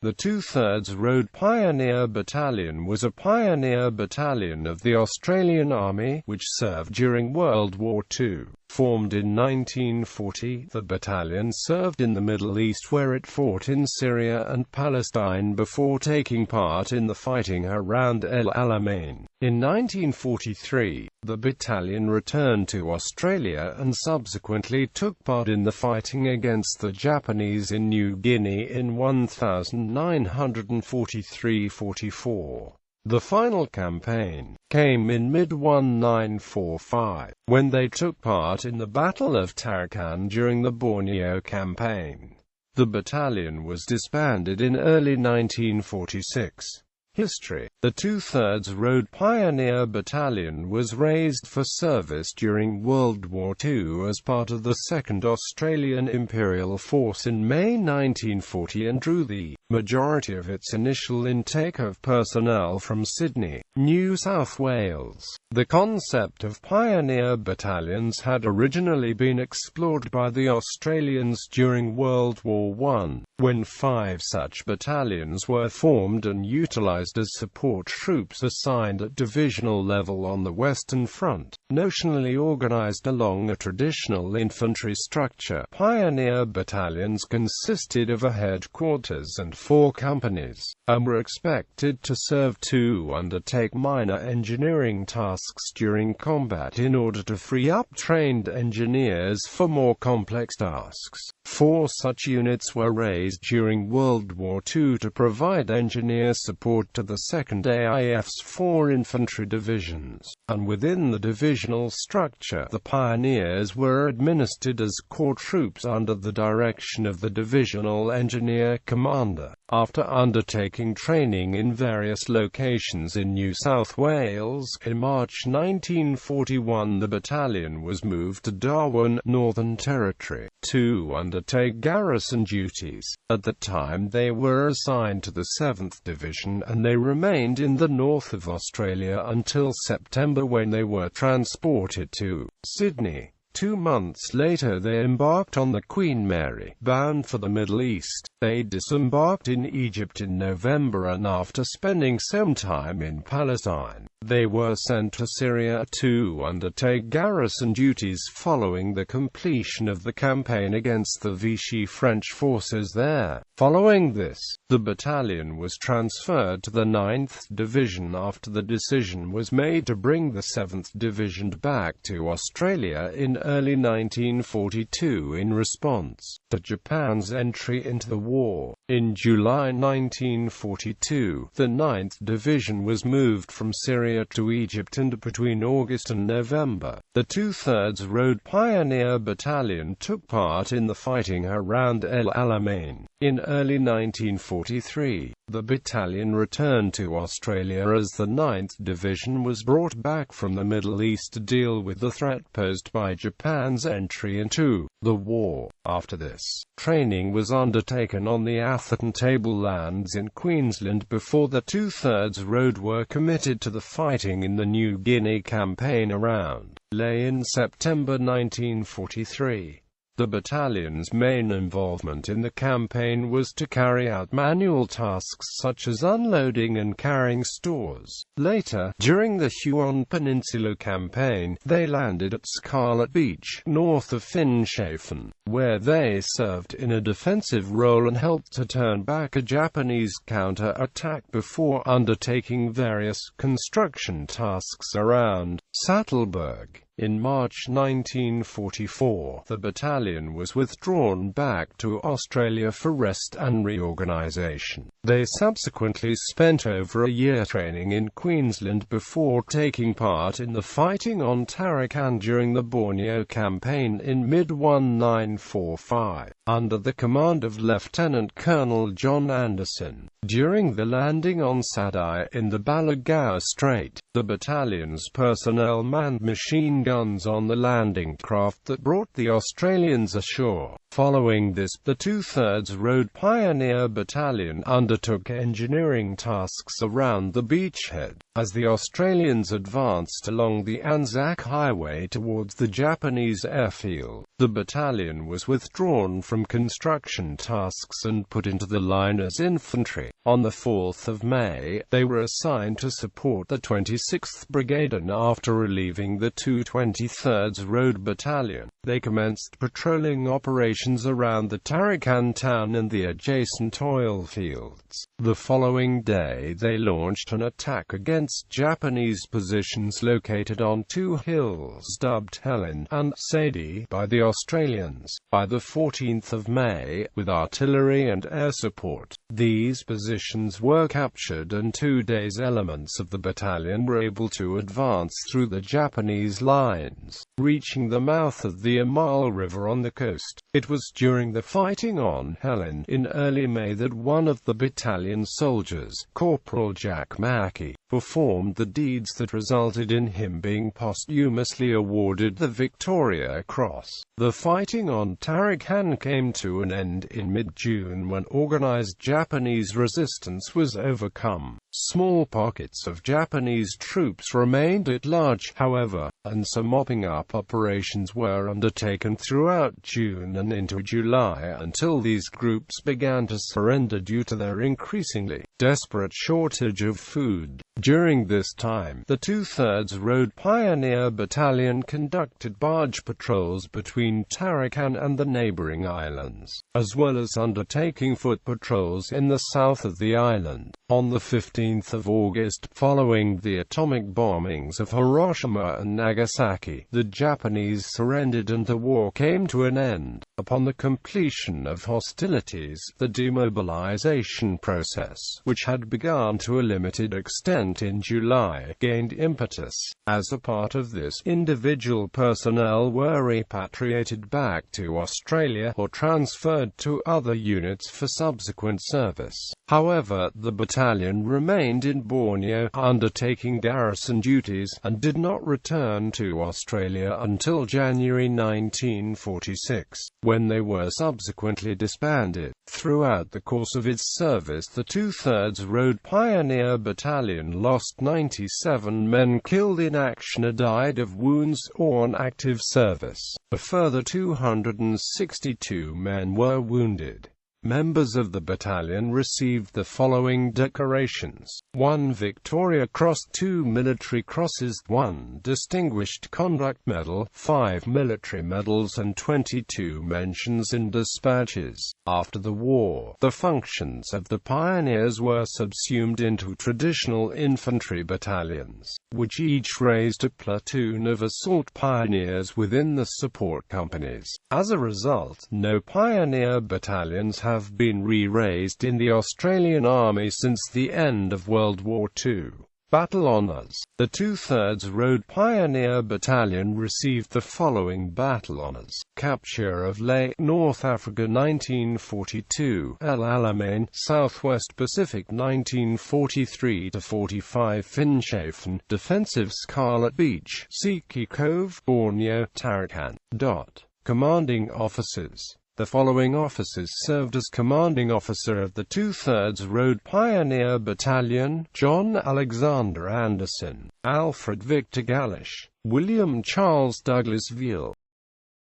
The 2/3 Road Pioneer Battalion was a pioneer battalion of the Australian Army, which served during World War II. Formed in 1940, the battalion served in the Middle East where it fought in Syria and Palestine before taking part in the fighting around El Alamein. In 1943, the battalion returned to Australia and subsequently took part in the fighting against the Japanese in New Guinea in 1943–44. The final campaign came in mid-1945, when they took part in the Battle of Tarakan during the Borneo campaign. The battalion was disbanded in early 1946. History. The 2/3 Road Pioneer Battalion was raised for service during World War II as part of the 2nd Australian Imperial Force in May 1940 and drew the majority of its initial intake of personnel from Sydney, New South Wales. The concept of pioneer battalions had originally been explored by the Australians during World War I, when 5 such battalions were formed and utilised as support troops assigned at divisional level on the Western Front. Notionally organised along a traditional infantry structure, pioneer battalions consisted of a headquarters and 4 companies, and were expected to serve to undertake minor engineering tasks during combat in order to free up trained engineers for more complex tasks. 4 such units were raised during World War II to provide engineer support to the 2nd AIF's 4 infantry divisions, and within the divisional structure, the pioneers were administered as corps troops under the direction of the divisional engineer commander. After undertaking training in various locations in New South Wales, in March 1941 the battalion was moved to Darwin, Northern Territory, to undertake garrison duties. At the time they were assigned to the 7th Division and they remained in the north of Australia until September, when they were transported to Sydney. 2 months later they embarked on the Queen Mary, bound for the Middle East. They disembarked in Egypt in November, and after spending some time in Palestine, they were sent to Syria to undertake garrison duties following the completion of the campaign against the Vichy French forces there. Following this, the battalion was transferred to the 9th Division after the decision was made to bring the 7th Division back to Australia in early 1942 in response to Japan's entry into the war. In July 1942, the 9th Division was moved from Syria to Egypt, and between August and November, the 2/3 Road Pioneer Battalion took part in the fighting around El Alamein. In early 1943, the battalion returned to Australia as the 9th Division was brought back from the Middle East to deal with the threat posed by Japan's entry into the war. After this, training was undertaken on the Atherton tablelands in Queensland before the 2/3 Road were committed to the fighting in the New Guinea campaign around Lae in September 1943. The battalion's main involvement in the campaign was to carry out manual tasks such as unloading and carrying stores. Later, during the Huon Peninsula campaign, they landed at Scarlet Beach, north of Finschhafen, where they served in a defensive role and helped to turn back a Japanese counter-attack before undertaking various construction tasks around Sattleburg. In March 1944, the battalion was withdrawn back to Australia for rest and reorganisation. They subsequently spent over a year training in Queensland before taking part in the fighting on Tarakan during the Borneo campaign in mid-1945, under the command of Lieutenant Colonel John Anderson. During the landing on Sadai in the Balagao Strait, the battalion's personnel manned machine guns on the landing craft that brought the Australians ashore. Following this, the 2/3 Road Pioneer Battalion undertook engineering tasks around the beachhead. As the Australians advanced along the Anzac Highway towards the Japanese airfield, the battalion was withdrawn from construction tasks and put into the line as infantry. On the 4th of May, they were assigned to support the 26th Brigade, and after relieving the 223rd Road Battalion, they commenced patrolling operations around the Tarakan town and the adjacent oil fields. The following day they launched an attack against Japanese positions located on two hills dubbed Helen and Sadie by the Australians. By the 14th of May, with artillery and air support, these positions were captured, and 2 days elements of the battalion were able to advance through the Japanese lines, reaching the mouth of the Amal River on the coast. It was during the fighting on Helen in early May that one of the battalion soldiers, Corporal Jack Mackey, performed the deeds that resulted in him being posthumously awarded the Victoria Cross. The fighting on Tarakan came to an end in mid-June when organized Japanese resistance was overcome. Small pockets of Japanese troops remained at large, however, and some mopping-up operations were undertaken throughout June and into July until these groups began to surrender due to their increasingly desperate shortage of food. During this time, the 2/3 Road Pioneer Battalion conducted barge patrols between Tarakan and the neighboring islands, as well as undertaking foot patrols in the south of the island. On the 15th of August, following the atomic bombings of Hiroshima and Nagasaki, the Japanese surrendered and the war came to an end. Upon the completion of hostilities, the demobilization process, which had begun to a limited extent in July, gained impetus. As a part of this, individual personnel were repatriated back to Australia or transferred to other units for subsequent service. However, the battalion remained in Borneo, undertaking garrison duties, and did not return to Australia until January 1946, when they were subsequently disbanded. Throughout the course of its service, the 2/3 Road Pioneer Battalion lost 97 men killed in action or died of wounds or on active service. A further 262 men were wounded. Members of the battalion received the following decorations: 1 Victoria Cross, 2 Military Crosses, 1 Distinguished Conduct Medal, 5 Military Medals and 22 mentions in dispatches. After the war, the functions of the pioneers were subsumed into traditional infantry battalions, which each raised a platoon of assault pioneers within the support companies. As a result, no pioneer battalions have been re-raised in the Australian Army since the end of World War II. Battle Honours. The 2/3 Road Pioneer Battalion received the following battle honours: capture of Lae, North Africa 1942, El Alamein, Southwest Pacific 1943-45, Finschhafen, defensive Scarlet Beach, Siki Cove, Borneo, Tarakan. Commanding Officers. The following officers served as commanding officer of the 2/3 Road Pioneer Battalion: John Alexander Anderson, Alfred Victor Gallish, William Charles Douglas Veal,